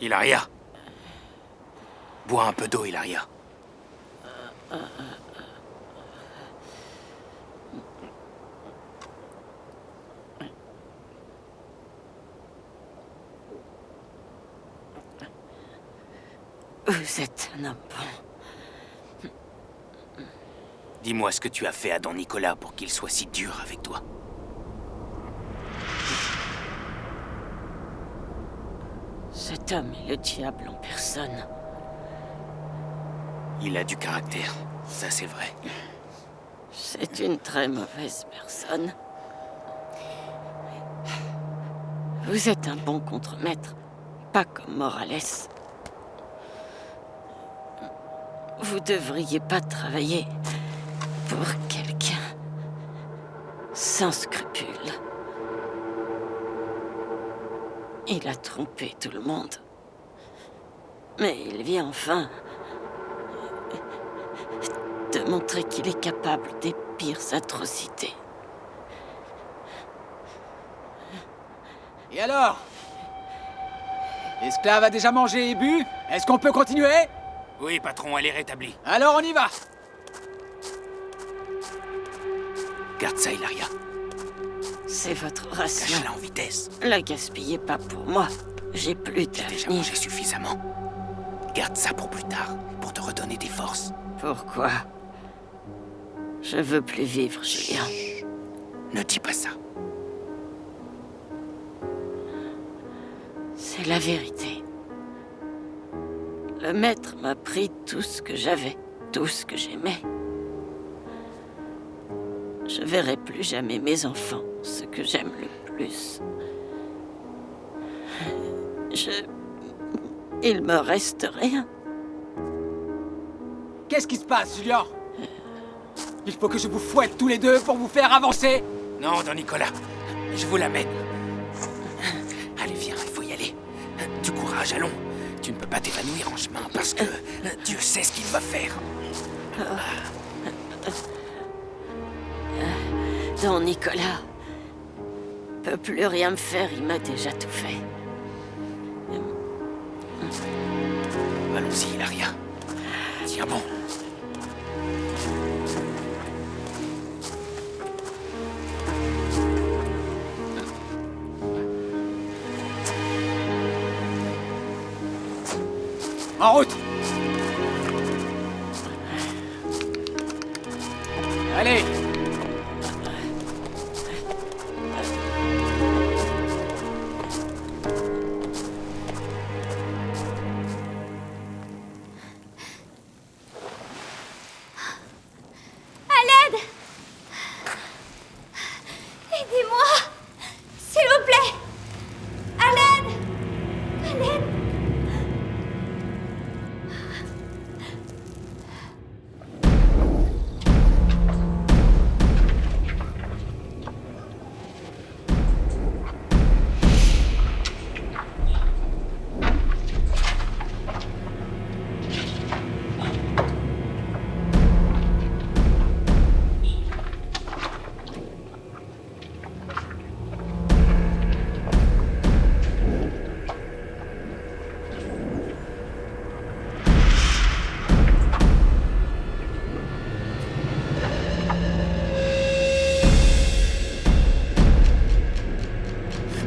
Hilaria. Bois un peu d'eau, Hilaria. Vous êtes un homme bon. Dis-moi ce que tu as fait à Don Nicolas pour qu'il soit si dur avec toi. Cet homme est le diable en personne. Il a du caractère, ça c'est vrai. C'est une très mauvaise personne. Vous êtes un bon contremaître, pas comme Morales. Vous devriez pas travailler pour quelqu'un sans scrupules. Il a trompé tout le monde. Mais il vient enfin de montrer qu'il est capable des pires atrocités. Et alors? L'esclave a déjà mangé et bu? Est-ce qu'on peut continuer? Oui, patron, elle est rétablie. Alors on y va! Garde ça, Hilaria. C'est votre ration. Cache-la en vitesse. La gaspillez pas pour moi. J'ai plus J'ai déjà d'avenir. mangé suffisamment. Garde ça pour plus tard, pour te redonner des forces. Pourquoi? Je veux plus vivre, Julien. Ne dis pas ça. C'est la vérité. Le maître m'a pris tout ce que j'avais, tout ce que j'aimais. Je verrai plus jamais mes enfants, ce que j'aime le plus. Il me reste rien. Qu'est-ce qui se passe, Julien? Il faut que je vous fouette tous les deux pour vous faire avancer! Non, Don Nicolas, je vous l'amène. Allez, viens, il faut y aller. Du courage, allons. Tu ne peux pas t'évanouir en chemin parce que Dieu sait ce qu'il va faire. Don Nicolas peut plus rien me faire, il m'a déjà tout fait. Allons-y, Hilaria. Tiens bon. En route! Allez! À l'aide! Aidez-moi! S'il vous plaît! À l'aide! À l'aide!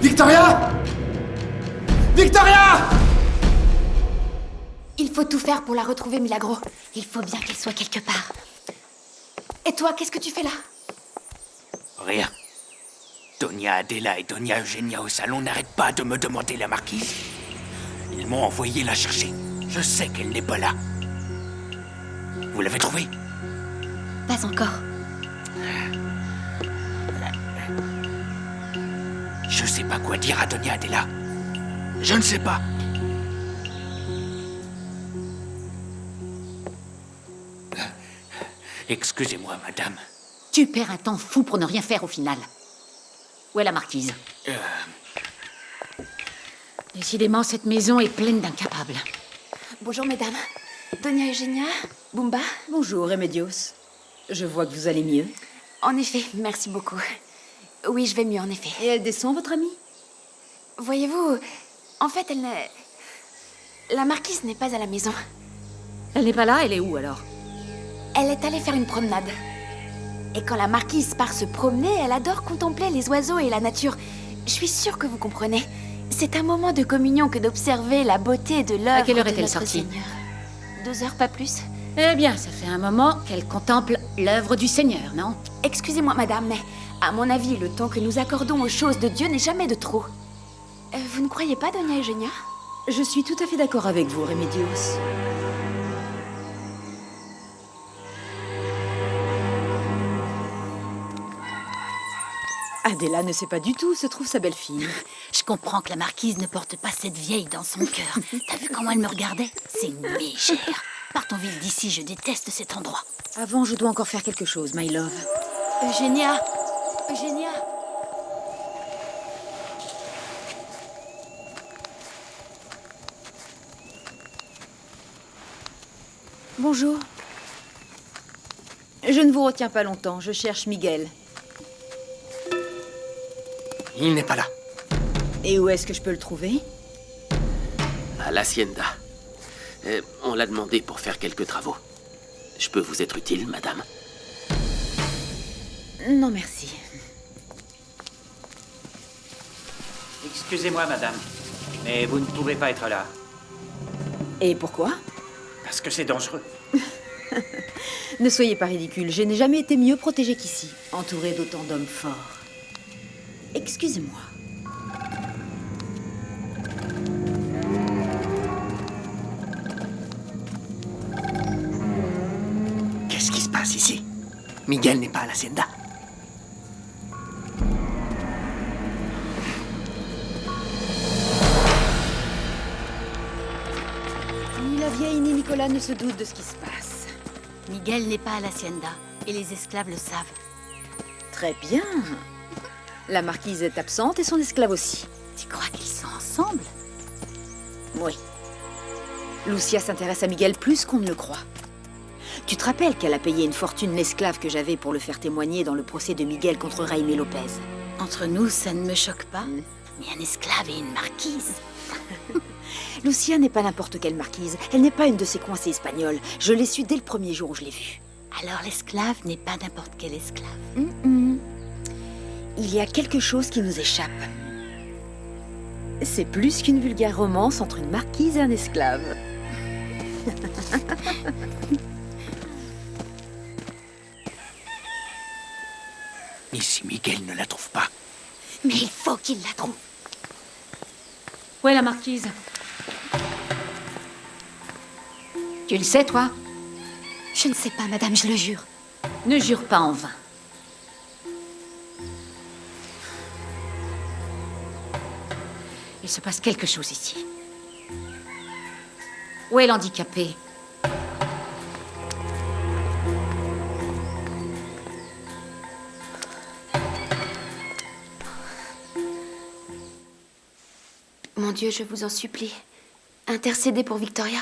Victoria! Victoria! Il faut tout faire pour la retrouver, Milagro. Il faut bien qu'elle soit quelque part. Et toi, qu'est-ce que tu fais là? Rien. Doña Adela et Doña Eugenia au salon n'arrêtent pas de me demander la marquise. Ils m'ont envoyé la chercher. Je sais qu'elle n'est pas là. Vous l'avez trouvée? Pas encore. Je sais pas quoi dire à Doña Adela. Je ne sais pas. Excusez-moi, madame. Tu perds un temps fou pour ne rien faire au final. Où est la marquise? Décidément, cette maison est pleine d'incapables. Bonjour, mesdames. Doña Eugenia, Bumba. Bonjour, Remedios. Je vois que vous allez mieux. En effet, merci beaucoup. Oui, je vais mieux, en effet. Et elle descend, votre amie? Voyez-vous, en fait, elle n'est... La marquise n'est pas à la maison. Elle n'est pas là, elle est où alors? Elle est allée faire une promenade. Et quand la marquise part se promener, elle adore contempler les oiseaux et la nature. Je suis sûre que vous comprenez. C'est un moment de communion que d'observer la beauté de l'œuvre. À quelle heure de est-elle notre sortie? Seigneur. 2 heures, pas plus. Eh bien, ça fait un moment qu'elle contemple l'œuvre du Seigneur, non? Excusez-moi, madame, mais à mon avis, le temps que nous accordons aux choses de Dieu n'est jamais de trop. Vous ne croyez pas, Doña Eugenia? Je suis tout à fait d'accord avec vous, Remedios. Adela ne sait pas du tout où se trouve sa belle-fille. Je comprends que la marquise ne porte pas cette vieille dans son cœur. T'as vu comment elle me regardait? C'est une mégère. Partons vite d'ici, je déteste cet endroit. Avant, je dois encore faire quelque chose, my love. Eugenia! Eugenia! Bonjour. Je ne vous retiens pas longtemps, je cherche Miguel. Il n'est pas là. Et où est-ce que je peux le trouver? À l'Hacienda. On l'a demandé pour faire quelques travaux. Je peux vous être utile, madame? Non, merci. Excusez-moi, madame, mais vous ne pouvez pas être là, Et pourquoi? parce que c'est dangereux. Ne soyez pas ridicule, je n'ai jamais été mieux protégée qu'ici, entourée d'autant d'hommes forts. Excusez-moi. Qu'est-ce qui se passe ici? Miguel n'est pas à l'Hacienda. Ni la vieille ni Nicolas ne se doutent de ce qui se passe. Miguel n'est pas à l'Hacienda, et les esclaves le savent. Très bien. La marquise est absente et son esclave aussi. Tu crois qu'ils sont ensemble? Oui. Lucia s'intéresse à Miguel plus qu'on ne le croit. Tu te rappelles qu'elle a payé une fortune l'esclave que j'avais pour le faire témoigner dans le procès de Miguel contre Jaime Lopez? Entre nous, ça ne me choque pas. Mais un esclave et une marquise. Lucia n'est pas n'importe quelle marquise. Elle n'est pas une de ces coincées espagnoles. Je l'ai su dès le premier jour où je l'ai vue. Alors l'esclave n'est pas n'importe quel esclave. Il y a quelque chose qui nous échappe. C'est plus qu'une vulgaire romance entre une marquise et un esclave. Et si Miguel ne la trouve pas? Mais il faut qu'il la trouve. Où est la marquise? Tu le sais, toi? Je ne sais pas, madame, je le jure. Ne jure pas en vain. Il se passe quelque chose ici. Où est l'handicapé? Mon Dieu, je vous en supplie. Intercédez pour Victoria.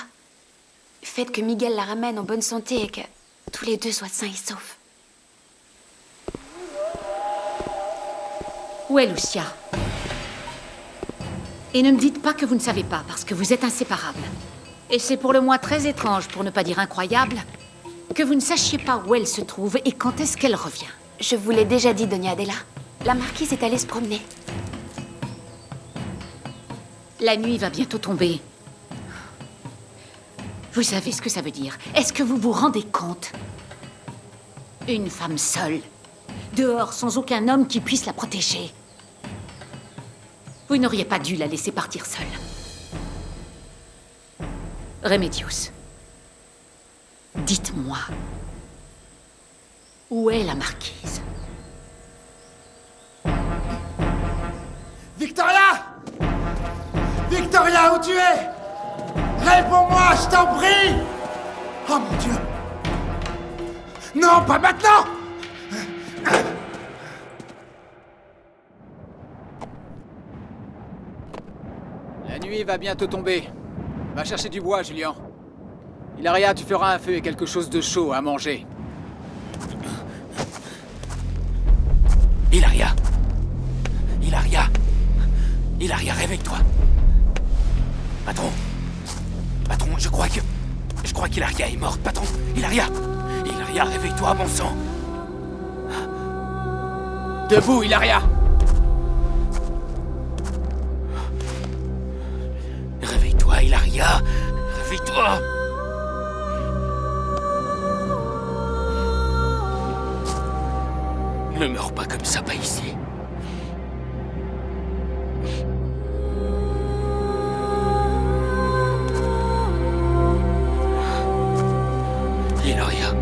Faites que Miguel la ramène en bonne santé et que tous les deux soient sains et saufs. Où est Lucia? Et ne me dites pas que vous ne savez pas, parce que vous êtes inséparables. Et c'est pour le moins très étrange, pour ne pas dire incroyable, que vous ne sachiez pas où elle se trouve et quand est-ce qu'elle revient. Je vous l'ai déjà dit, Doña Adela. La marquise est allée se promener. La nuit va bientôt tomber. Vous savez ce que ça veut dire? Est-ce que vous vous rendez compte? Une femme seule, dehors sans aucun homme qui puisse la protéger. Vous n'auriez pas dû la laisser partir seule. Remedios, dites-moi, où est la marquise? Victoria! Victoria, où tu es? Réponds-moi, je t'en prie! Oh mon Dieu! Non, pas maintenant! La nuit va bientôt tomber. Va chercher du bois, Julien. Hilaria, tu feras un feu et quelque chose de chaud à manger. Hilaria! Hilaria! Hilaria, réveille-toi! Patron! Patron, je crois qu'Hilaria est morte, patron. Hilaria, réveille-toi, bon sang. Debout, Hilaria! Réveille-toi, Hilaria. Réveille-toi. Ne meurs pas comme ça, pas ici. Hilaria.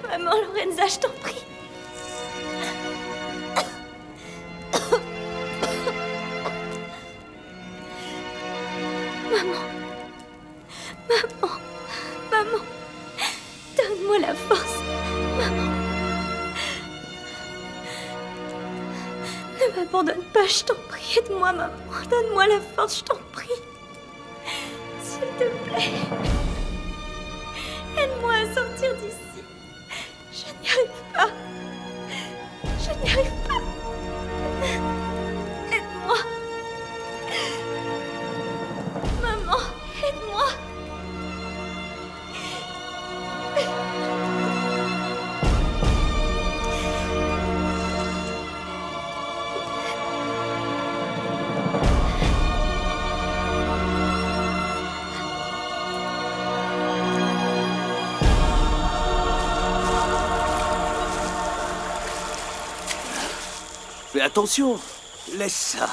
Maman, Lorenza, je t'en prie. Maman, donne-moi la force. Maman. Ne m'abandonne pas, je t'en prie. Aide-moi, maman. Donne-moi la force, je t'en prie. S'il te plaît. Aide-moi à sortir d'ici. Je n'y arrive pas. Je n'y arrive pas. Aide-moi. Maman, aide-moi. Fais attention, laisse ça.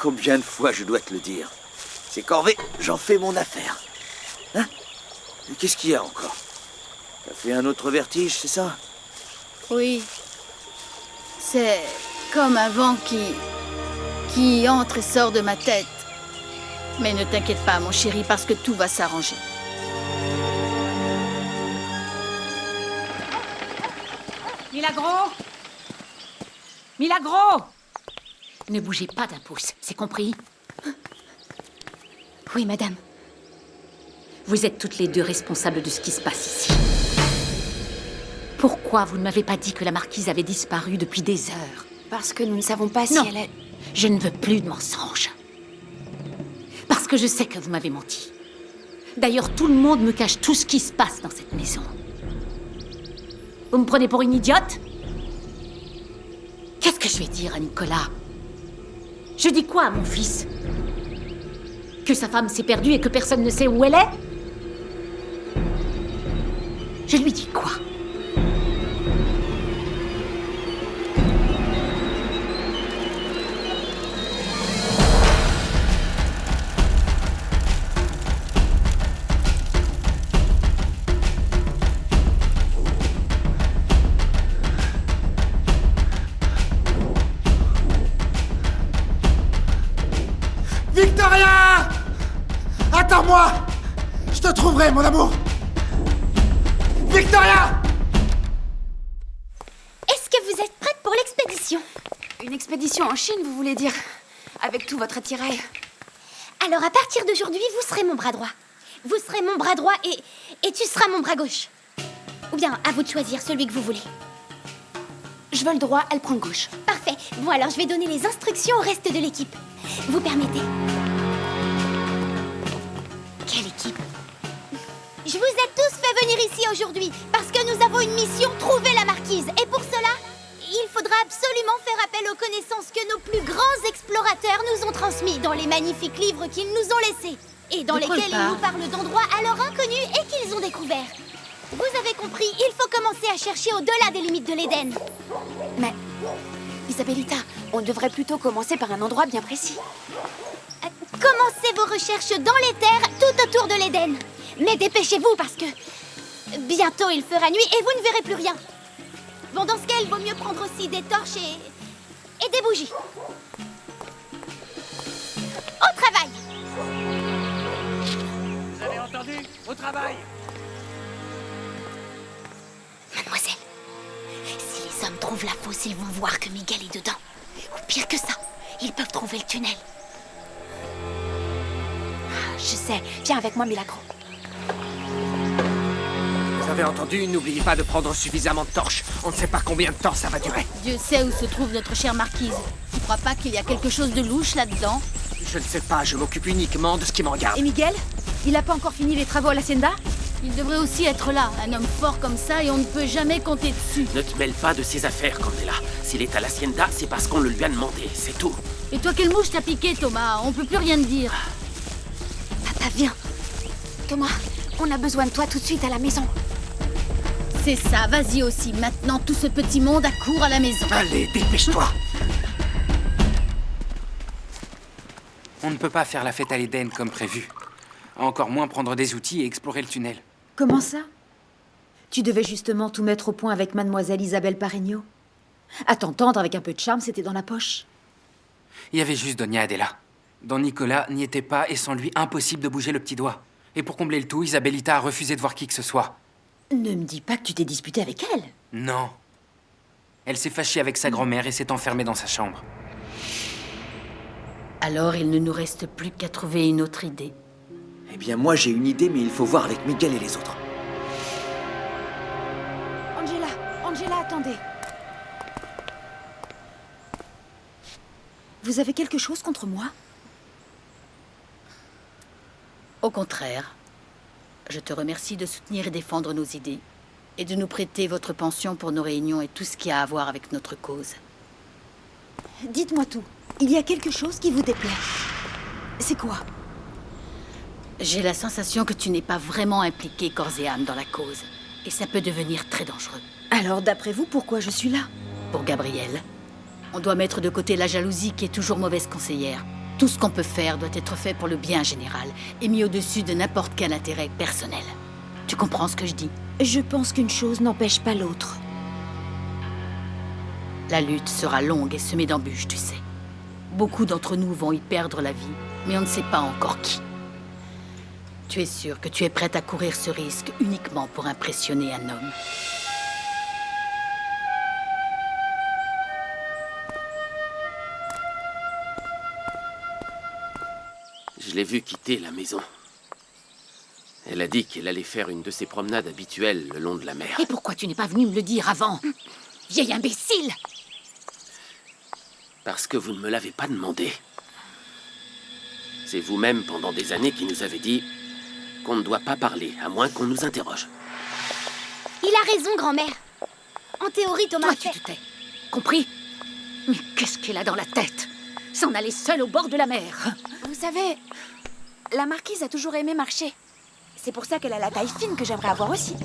Combien de fois je dois te le dire? C'est corvé, j'en fais mon affaire. Hein? Mais qu'est-ce qu'il y a encore? T'as fait un autre vertige, c'est ça? Oui. C'est comme un vent qui entre et sort de ma tête. Mais ne t'inquiète pas, mon chéri, parce que tout va s'arranger. Milagro! Milagro! Ne bougez pas d'un pouce, c'est compris? Oui, madame. Vous êtes toutes les deux responsables de ce qui se passe ici. Pourquoi vous ne m'avez pas dit que la marquise avait disparu depuis des heures? Parce que nous ne savons pas si Non, elle est... je ne veux plus de mensonges. Parce que je sais que vous m'avez menti. D'ailleurs, tout le monde me cache tout ce qui se passe dans cette maison. Vous me prenez pour une idiote? Qu'est-ce que je vais dire à Nicolas? Je dis quoi à mon fils? Que sa femme s'est perdue et que personne ne sait où elle est? Je lui dis quoi? Victoria! Attends-moi! Je te trouverai, mon amour! Victoria! Est-ce que vous êtes prête pour l'expédition? Une expédition en Chine, vous voulez dire? Avec tout votre attirail. Alors à partir d'aujourd'hui, vous serez mon bras droit. Vous serez mon bras droit et tu seras mon bras gauche. Ou bien, à vous de choisir celui que vous voulez. Je veux le droit, elle prend le gauche. Parfait. Bon, alors je vais donner les instructions au reste de l'équipe. Vous permettez? Quelle équipe? Je vous ai tous fait venir ici aujourd'hui parce que nous avons une mission, trouver la marquise. Et pour cela, il faudra absolument faire appel aux connaissances que nos plus grands explorateurs nous ont transmis dans les magnifiques livres qu'ils nous ont laissés. Et dans lesquels ils nous parlent d'endroits alors inconnus et qu'ils ont découverts. Vous avez compris, il faut commencer à chercher au-delà des limites de l'Éden. Mais, Isabellita, on devrait plutôt commencer par un endroit bien précis. Commencez vos recherches dans les terres tout autour de l'Éden. Mais dépêchez-vous parce que bientôt il fera nuit et vous ne verrez plus rien. Bon, dans ce cas, il vaut mieux prendre aussi des torches et des bougies. Au travail! Vous avez entendu? Au travail! Mademoiselle, si les hommes trouvent la fosse, ils vont voir que Miguel est dedans. Ou pire que ça, ils peuvent trouver le tunnel. Je sais. Viens avec moi, Milagro. Vous avez entendu? N'oubliez pas de prendre suffisamment de torches. On ne sait pas combien de temps ça va durer. Dieu sait où se trouve notre chère marquise. Tu crois pas qu'il y a quelque chose de louche là-dedans? Je ne sais pas, je m'occupe uniquement de ce qui me regarde. Et Miguel? Il a pas encore fini les travaux à l'Hacienda? Il devrait aussi être là. Un homme fort comme ça et on ne peut jamais compter dessus. Ne te mêle pas de ses affaires, Candela. S'il est à l'Hacienda, c'est parce qu'on le lui a demandé, c'est tout. Et toi, quelle mouche t'a piqué, Thomas? On peut plus rien te dire. Papa, viens. Thomas, on a besoin de toi tout de suite à la maison. C'est ça, vas-y aussi. Maintenant, tout ce petit monde accourt à la maison. Allez, dépêche-toi. On ne peut pas faire la fête à l'Éden comme prévu. Encore moins prendre des outils et explorer le tunnel. Comment ça? Tu devais justement tout mettre au point avec mademoiselle Isabelle Pareño. À t'entendre, avec un peu de charme, c'était dans la poche. Il y avait juste Doña Adela. Don Nicolas n'y était pas et sans lui, impossible de bouger le petit doigt. Et pour combler le tout, Isabelita a refusé de voir qui que ce soit. Ne me dis pas que tu t'es disputé avec elle. Non. Elle s'est fâchée avec sa grand-mère et s'est enfermée dans sa chambre. Alors, il ne nous reste plus qu'à trouver une autre idée. Eh bien, moi, j'ai une idée, mais il faut voir avec Miguel et les autres. Angela, attendez. Vous avez quelque chose contre moi? Au contraire, je te remercie de soutenir et défendre nos idées et de nous prêter votre pension pour nos réunions et tout ce qui a à voir avec notre cause. Dites-moi tout. Il y a quelque chose qui vous déplaît. C'est quoi? J'ai la sensation que tu n'es pas vraiment impliqué corps et âme dans la cause. Et ça peut devenir très dangereux. Alors, d'après vous, pourquoi je suis là? Pour Gabriel, on doit mettre de côté la jalousie qui est toujours mauvaise conseillère. Tout ce qu'on peut faire doit être fait pour le bien général et mis au-dessus de n'importe quel intérêt personnel. Tu comprends ce que je dis? Je pense qu'une chose n'empêche pas l'autre. La lutte sera longue et semée d'embûches, tu sais. Beaucoup d'entre nous vont y perdre la vie, mais on ne sait pas encore qui. Tu es sûr que tu es prête à courir ce risque uniquement pour impressionner un homme? Je l'ai vue quitter la maison. Elle a dit qu'elle allait faire une de ses promenades habituelles le long de la mer. Et pourquoi tu n'es pas venu me le dire avant? Vieil imbécile! Parce que vous ne me l'avez pas demandé. C'est vous-même, pendant des années, qui nous avez dit qu'on ne doit pas parler, à moins qu'on nous interroge. Il a raison, grand-mère. En théorie, Thomas... Toi, tu te tais. Compris? Mais qu'est-ce qu'elle a dans la tête? S'en aller seule au bord de la mer. Vous savez, la marquise a toujours aimé marcher. C'est pour ça qu'elle a la taille fine que j'aimerais avoir aussi.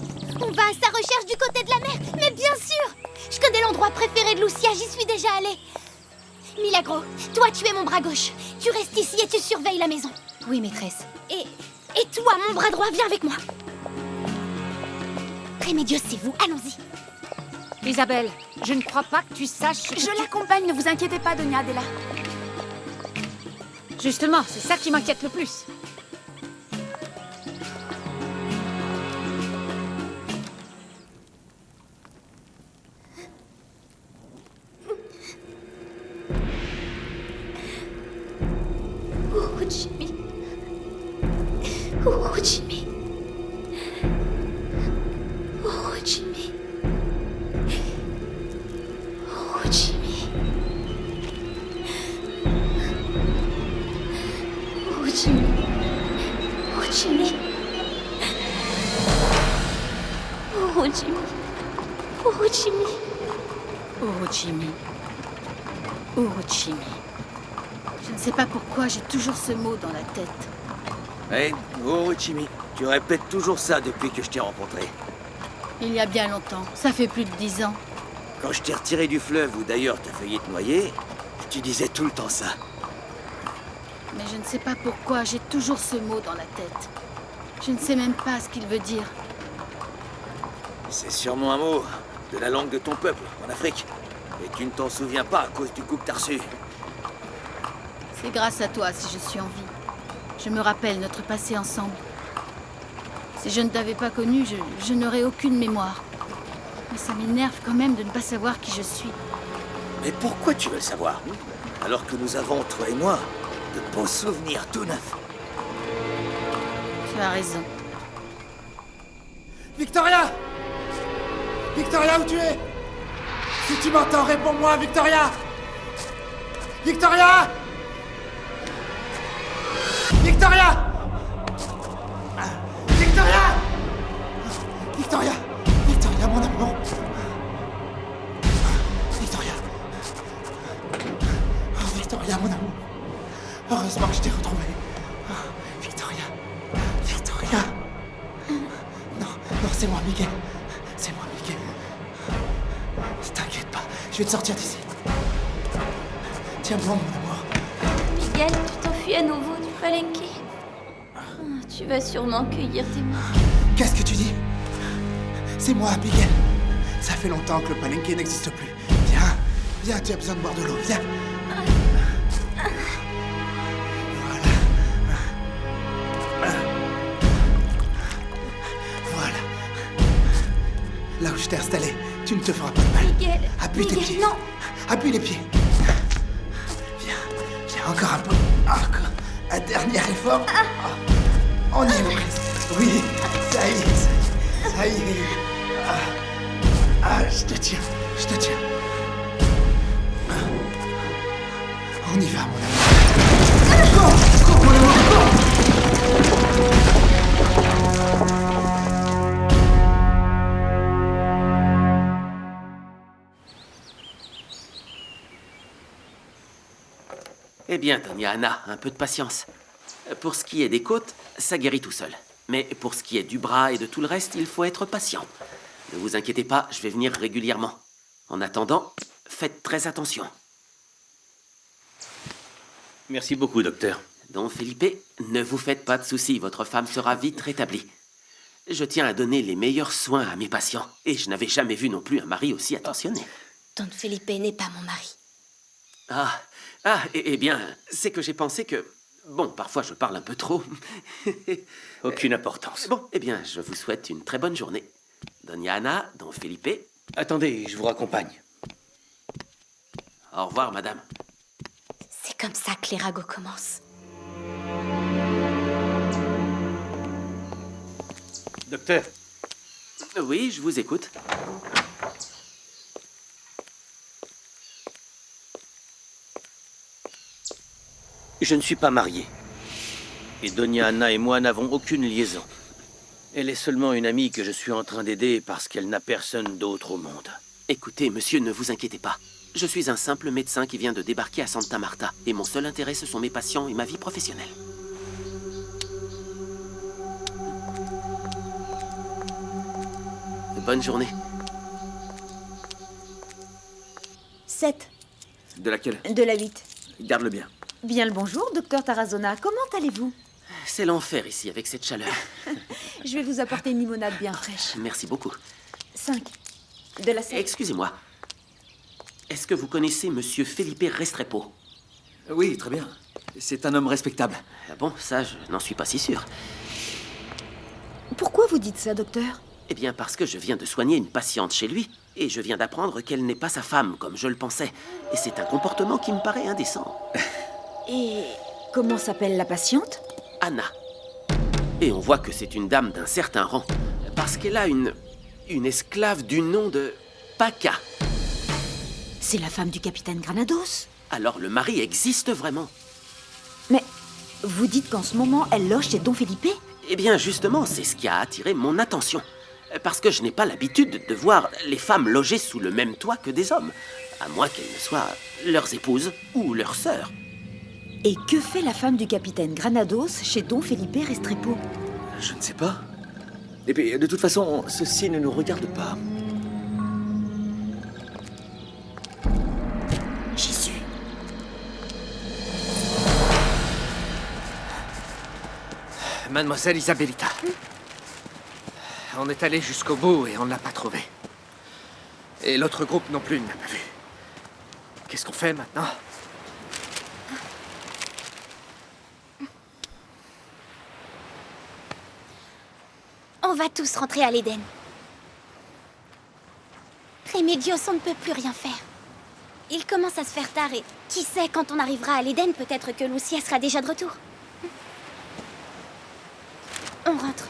On va à sa recherche du côté de la mer. Mais bien sûr! Je connais l'endroit préféré de Lucia, j'y suis déjà allée. Milagro, toi tu es mon bras gauche. Tu restes ici et tu surveilles la maison. Oui, maîtresse. Et toi, mon bras droit, viens avec moi. Rémédios, c'est vous, allons-y. Isabelle, je ne crois pas que tu saches... Je l'accompagne, ne vous inquiétez pas, Doña Adela. Justement, c'est ça qui m'inquiète le plus. Oh, Jimmy. Oh, Jimmy. Oh, Jimmy. Oh, Jimmy. Oh, Jimmy. Oh, Jimmy. Oh, Jimmy. Oh, Jimmy. Oh, Jimmy. Oh, Jimmy. Je ne sais pas pourquoi j'ai toujours ce mot dans la tête. Hey, oh, Jimmy, tu répètes toujours ça depuis que je t'ai rencontré. Il y a bien longtemps. Ça fait plus de 10 ans. Quand je t'ai retiré du fleuve, ou d'ailleurs t'as failli te noyer, tu disais tout le temps ça. Mais je ne sais pas pourquoi j'ai toujours ce mot dans la tête. Je ne sais même pas ce qu'il veut dire. C'est sûrement un mot de la langue de ton peuple, en Afrique. Et tu ne t'en souviens pas à cause du coup que t'as reçu. C'est grâce à toi si je suis en vie. Je me rappelle notre passé ensemble. Si je ne t'avais pas connu, je n'aurais aucune mémoire. Mais ça m'énerve quand même de ne pas savoir qui je suis. Mais pourquoi tu veux le savoir? Alors que nous avons, toi et moi, de beaux souvenirs tout neufs. Tu as raison. Victoria! Victoria, où tu es? Si tu m'entends, réponds-moi, Victoria! Victoria! Victoria! Victoria! Victoria! Victoria, mon amour! Victoria! Oh, Victoria, mon amour! Heureusement que je t'ai retrouvé. Oh, Victoria! Victoria! Non, non, c'est moi, Miguel. C'est moi, Miguel. T'inquiète pas, je vais te sortir d'ici. Tiens bon, mon amour. Miguel, tu t'enfuis à nouveau du palenque. Tu vas sûrement cueillir tes manques. Qu'est-ce que tu dis? C'est moi, Miguel. Ça fait longtemps que le palenque n'existe plus. Viens, viens, tu as besoin de boire de l'eau, viens. Voilà. Là où je t'ai installé, tu ne te feras pas de mal. Miguel, Appuie tes Miguel, pieds. non. Appuie les pieds. Viens, viens, encore un peu. Encore. Un dernier effort. Oh, on y est presque. Oui, ça y est, ça y est. Je te tiens, je te tiens. On y va, mon amour. Cours, cours, mon amour, cours. Eh bien, Doña Ana, un peu de patience. Pour ce qui est des côtes, ça guérit tout seul. Mais pour ce qui est du bras et de tout le reste, il faut être patient. Ne vous inquiétez pas, je vais venir régulièrement. En attendant, faites très attention. Merci beaucoup, docteur. Don Felipe, ne vous faites pas de soucis, votre femme sera vite rétablie. Je tiens à donner les meilleurs soins à mes patients. Et je n'avais jamais vu non plus un mari aussi attentionné. Don Felipe n'est pas mon mari. Eh bien, c'est que j'ai pensé que... Bon, parfois je parle un peu trop. Aucune importance. Bon, eh bien, je vous souhaite une très bonne journée. Doña Ana, Don Felipe. Attendez, je vous raccompagne. Au revoir, madame. C'est comme ça que les ragots commencent. Docteur. Oui, je vous écoute. Je ne suis pas marié. Et Doña Ana et moi n'avons aucune liaison. Elle est seulement une amie que je suis en train d'aider parce qu'elle n'a personne d'autre au monde. Écoutez, monsieur, ne vous inquiétez pas. Je suis un simple médecin qui vient de débarquer à Santa Marta. Et mon seul intérêt, ce sont mes patients et ma vie professionnelle. Bonne journée. 7. De laquelle? De la 8. Garde-le bien. Bien le bonjour, docteur Tarazona. Comment allez-vous? C'est l'enfer ici avec cette chaleur. Je vais vous apporter une limonade bien fraîche. Merci beaucoup. 5. De la 7. Excusez-moi. Est-ce que vous connaissez Monsieur Felipe Restrepo? Oui, très bien. C'est un homme respectable. Ah bon, ça, je n'en suis pas si sûr. Pourquoi vous dites ça, docteur? Eh bien, parce que je viens de soigner une patiente chez lui. Et je viens d'apprendre qu'elle n'est pas sa femme, comme je le pensais. Et c'est un comportement qui me paraît indécent. Et comment s'appelle la patiente? Anna. Et on voit que c'est une dame d'un certain rang. Parce qu'elle a une esclave du nom de Paca. C'est la femme du capitaine Granados. Alors le mari existe vraiment? Mais vous dites qu'en ce moment, elle loge chez Don Felipe? Eh bien, justement, c'est ce qui a attiré mon attention. Parce que je n'ai pas l'habitude de voir les femmes loger sous le même toit que des hommes. À moins qu'elles ne soient leurs épouses ou leurs sœurs. Et que fait la femme du capitaine Granados chez Don Felipe Restrepo? Je ne sais pas. Et puis, de toute façon, ceci ne nous regarde pas. Jésus. Mademoiselle Isabelita. On est allé jusqu'au bout et on ne l'a pas trouvé. Et l'autre groupe non plus ne l'a pas vu. Qu'est-ce qu'on fait maintenant? On va tous rentrer à l'Éden. Remedios, on ne peut plus rien faire. Il commence à se faire tard et qui sait, quand on arrivera à l'Éden, peut-être que Lucia sera déjà de retour. On rentre.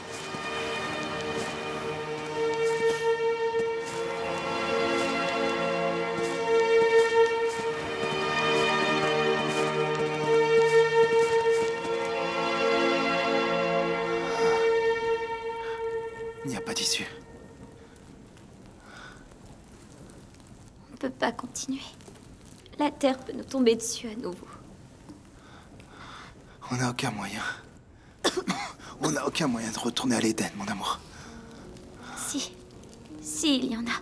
Il n'y a pas d'issue. On ne peut pas continuer. La Terre peut nous tomber dessus à nouveau. On n'a aucun moyen. On n'a aucun moyen de retourner à l'Éden, mon amour. Si. Si, il y en a.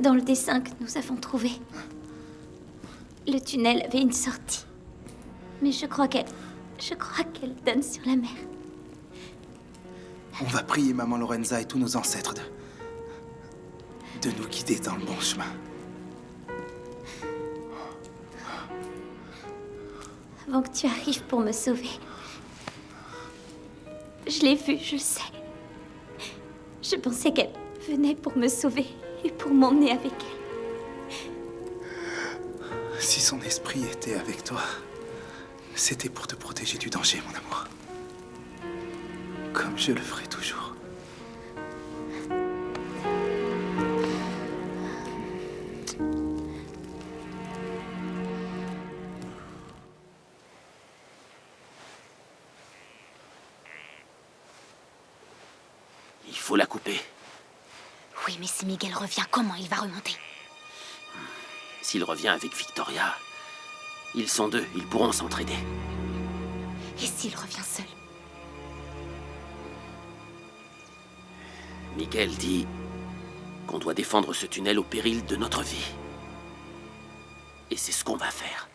Dans le dessin que nous avons trouvé, le tunnel avait une sortie. Mais je crois qu'elle donne sur la mer. On va prier Maman Lorenza et tous nos ancêtres de nous guider dans le bon chemin. Avant que tu arrives pour me sauver. Je l'ai vue, je le sais. Je pensais qu'elle venait pour me sauver et pour m'emmener avec elle. Si son esprit était avec toi, c'était pour te protéger du danger, mon amour. Comme je le ferai toujours. Il faut la couper. Oui, mais si Miguel revient, comment il va remonter? S'il revient avec Victoria, ils sont deux, ils pourront s'entraider. Et s'il revient seul? Miguel dit qu'on doit défendre ce tunnel au péril de notre vie. Et c'est ce qu'on va faire.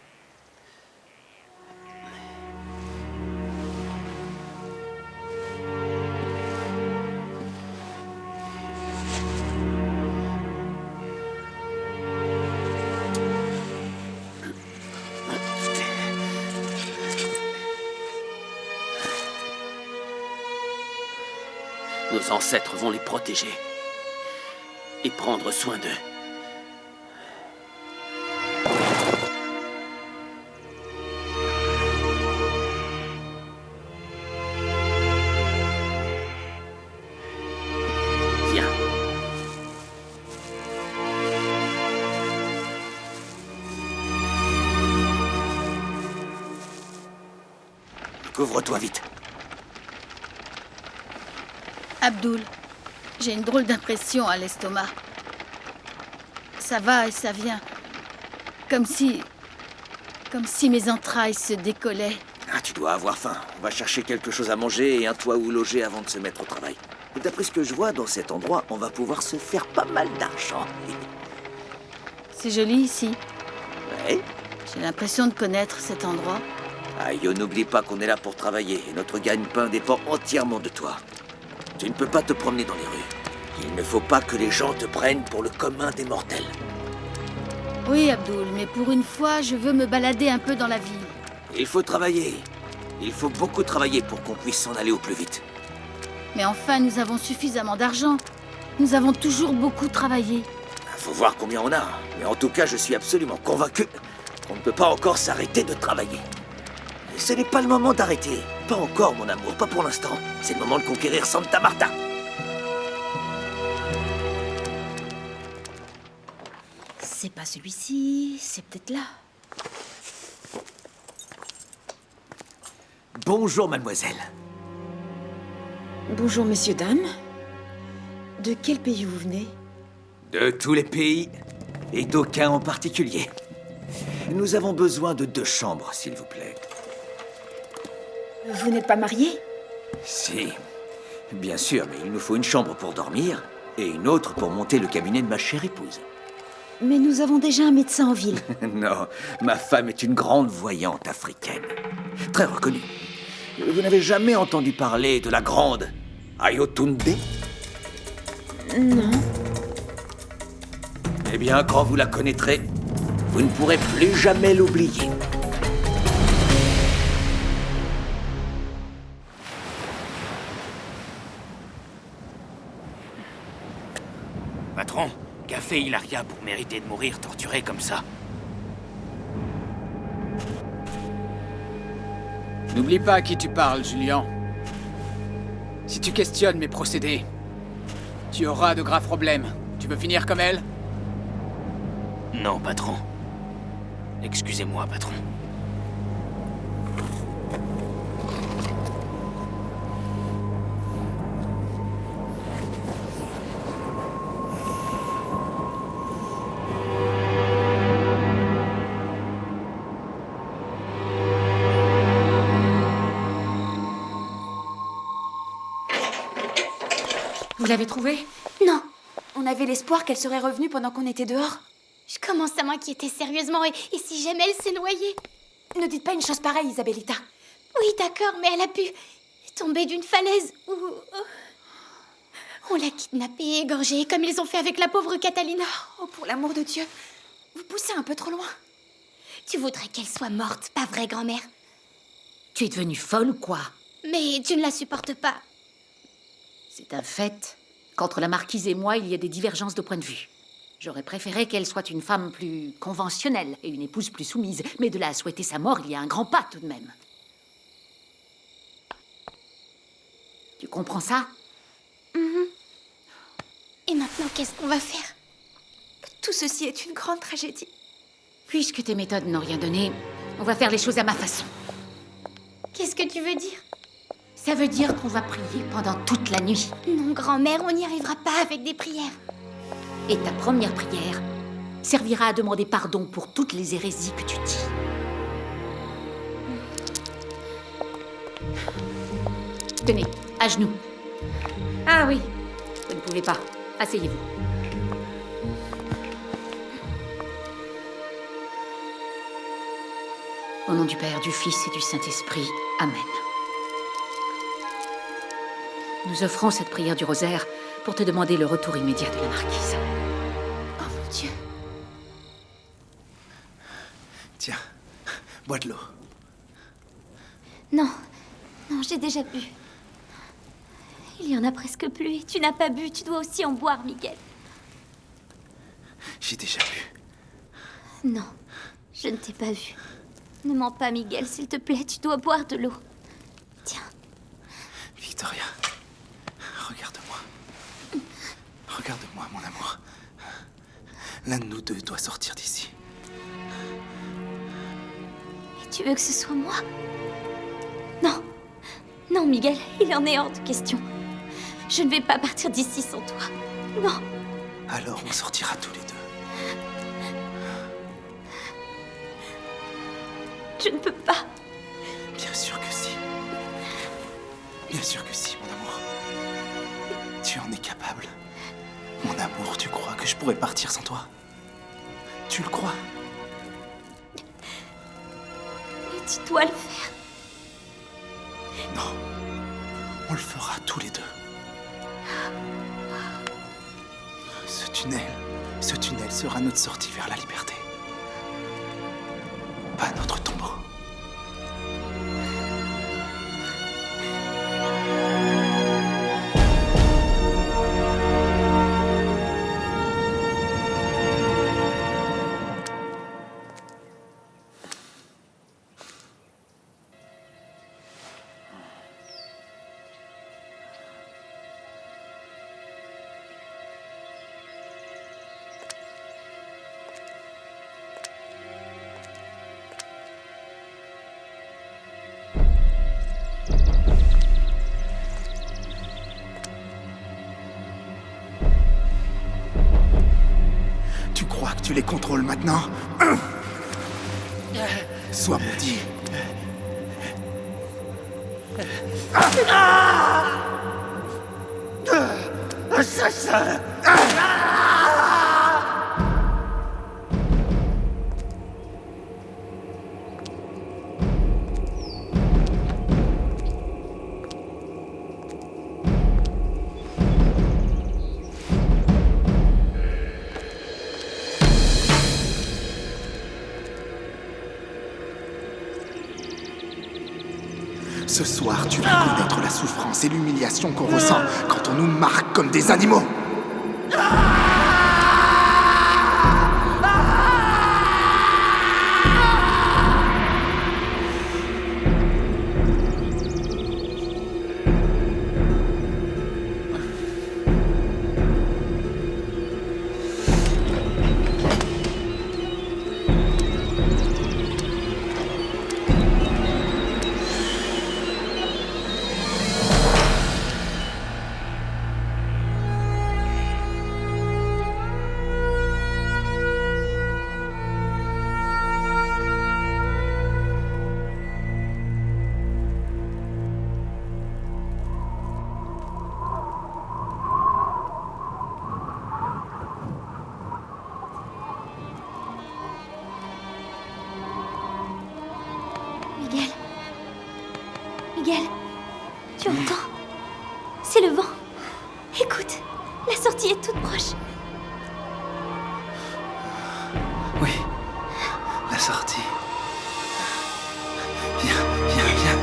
Nos ancêtres vont les protéger et prendre soin d'eux. Viens. Couvre-toi vite. Abdul, j'ai une drôle d'impression à l'estomac. Ça va et ça vient. Comme si mes entrailles se décollaient. Ah, tu dois avoir faim. On va chercher quelque chose à manger et un toit où loger avant de se mettre au travail. Et d'après ce que je vois, dans cet endroit, on va pouvoir se faire pas mal d'argent. C'est joli ici. Ouais. J'ai l'impression de connaître cet endroit. Ah, Yo, n'oublie pas qu'on est là pour travailler et notre gagne-pain dépend entièrement de toi. Tu ne peux pas te promener dans les rues. Il ne faut pas que les gens te prennent pour le commun des mortels. Oui, Abdul, mais pour une fois, je veux me balader un peu dans la ville. Il faut travailler. Il faut beaucoup travailler pour qu'on puisse s'en aller au plus vite. Mais enfin, nous avons suffisamment d'argent. Nous avons toujours beaucoup travaillé. Faut voir combien on a. Mais en tout cas, je suis absolument convaincu qu'on ne peut pas encore s'arrêter de travailler. Et ce n'est pas le moment d'arrêter. Pas encore, mon amour, pas pour l'instant. C'est le moment de conquérir Santa Marta. C'est pas celui-ci, c'est peut-être là. Bonjour, mademoiselle. Bonjour, messieurs, dames. De quel pays vous venez? De tous les pays, et d'aucun en particulier. Nous avons besoin de 2 chambres, s'il vous plaît. Vous n'êtes pas mariés? Si, bien sûr, mais il nous faut une chambre pour dormir et une autre pour monter le cabinet de ma chère épouse. Mais nous avons déjà un médecin en ville. Non, ma femme est une grande voyante africaine. Très reconnue. Vous n'avez jamais entendu parler de la grande Ayotunde? Non. Eh bien, quand vous la connaîtrez, vous ne pourrez plus jamais l'oublier. Patron, qu'a fait Hilaria pour mériter de mourir torturée comme ça? N'oublie pas à qui tu parles, Julian. Si tu questionnes mes procédés, tu auras de graves problèmes. Tu veux finir comme elle? Non, patron. Excusez-moi, patron. Vous l'avez trouvée? Non. On avait l'espoir qu'elle serait revenue pendant qu'on était dehors. Je commence à m'inquiéter sérieusement et si jamais elle s'est noyée? Ne dites pas une chose pareille, Isabellita. Oui, d'accord, mais elle a pu tomber d'une falaise ou... On l'a kidnappée et égorgée, comme ils ont fait avec la pauvre Catalina. Oh, pour l'amour de Dieu. Vous poussez un peu trop loin. Tu voudrais qu'elle soit morte, pas vrai, grand-mère? Tu es devenue folle ou quoi? Mais tu ne la supportes pas. C'est un fait qu'entre la marquise et moi, il y a des divergences de point de vue. J'aurais préféré qu'elle soit une femme plus conventionnelle et une épouse plus soumise. Mais de là à souhaiter sa mort, il y a un grand pas tout de même. Tu comprends ça? Et maintenant, qu'est-ce qu'on va faire? Tout ceci est une grande tragédie. Puisque tes méthodes n'ont rien donné, on va faire les choses à ma façon. Qu'est-ce que tu veux dire? Ça veut dire qu'on va prier pendant toute la nuit. Non, grand-mère, on n'y arrivera pas avec des prières. Et ta première prière servira à demander pardon pour toutes les hérésies que tu dis. Tenez, à genoux. Ah oui, vous ne pouvez pas. Asseyez-vous. Au nom du Père, du Fils et du Saint-Esprit. Amen. Nous offrons cette prière du rosaire pour te demander le retour immédiat de la marquise. Oh mon Dieu. Tiens, bois de l'eau. Non, j'ai déjà bu. Il y en a presque plus et tu n'as pas bu, tu dois aussi en boire, Miguel. J'ai déjà bu. Non, je ne t'ai pas vu. Ne mens pas, Miguel, s'il te plaît, tu dois boire de l'eau. Tiens. Victoria, regarde-moi. Regarde-moi, mon amour. L'un de nous deux doit sortir d'ici. Et tu veux que ce soit moi? Non. Non, Miguel, il en est hors de question. Je ne vais pas partir d'ici sans toi. Non. Alors on sortira tous les deux. Je ne peux pas. Bien sûr que si. Bien sûr que si, mon amour. Tu en es capable. Mon amour, tu crois que je pourrais partir sans toi? Tu le crois? Mais tu dois le faire. Non. On le fera tous les deux. Ce tunnel sera notre sortie vers la liberté. Pas notre tombeau. Tu crois que tu les contrôles maintenant? Sois maudit. Assassin! Ce soir, tu vas connaître la souffrance et l'humiliation qu'on ressent quand on nous marque comme des animaux. Miguel. Miguel, tu entends? C'est le vent. Écoute, la sortie est toute proche. Oui, la sortie. Viens, viens, viens.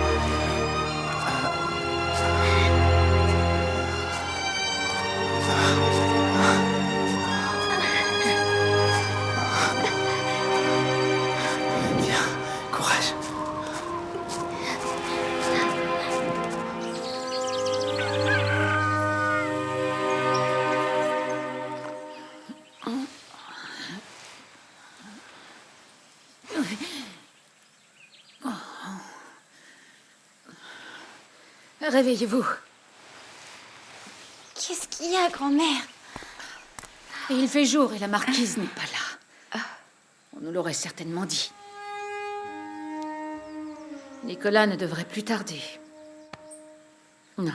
Viens, courage. Réveillez-vous. Qu'est-ce qu'il y a, grand-mère? Il fait jour et la marquise n'est pas là. On nous l'aurait certainement dit. Nicolas ne devrait plus tarder. Non.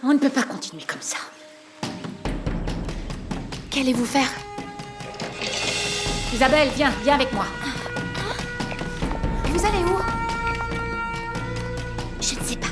On ne peut pas continuer comme ça. Qu'allez-vous faire? Isabelle, viens avec moi. Vous allez où? Je ne sais pas.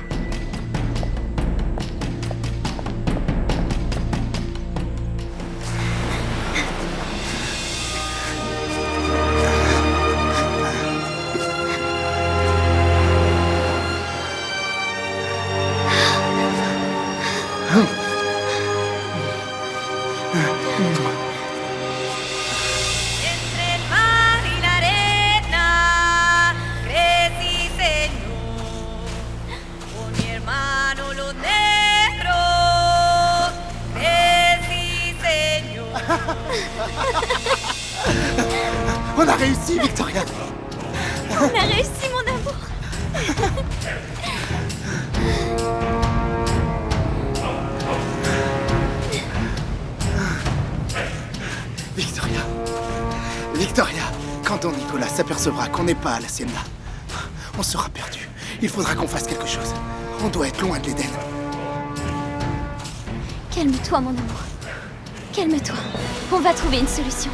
On a réussi, Victoria. On a réussi, mon amour. Victoria. Victoria, quand Don Nicolas s'apercevra qu'on n'est pas à la Hacienda, on sera perdu. Il faudra qu'on fasse quelque chose. On doit être loin de l'Éden. Calme-toi, mon amour. Calme-toi. On va trouver une solution.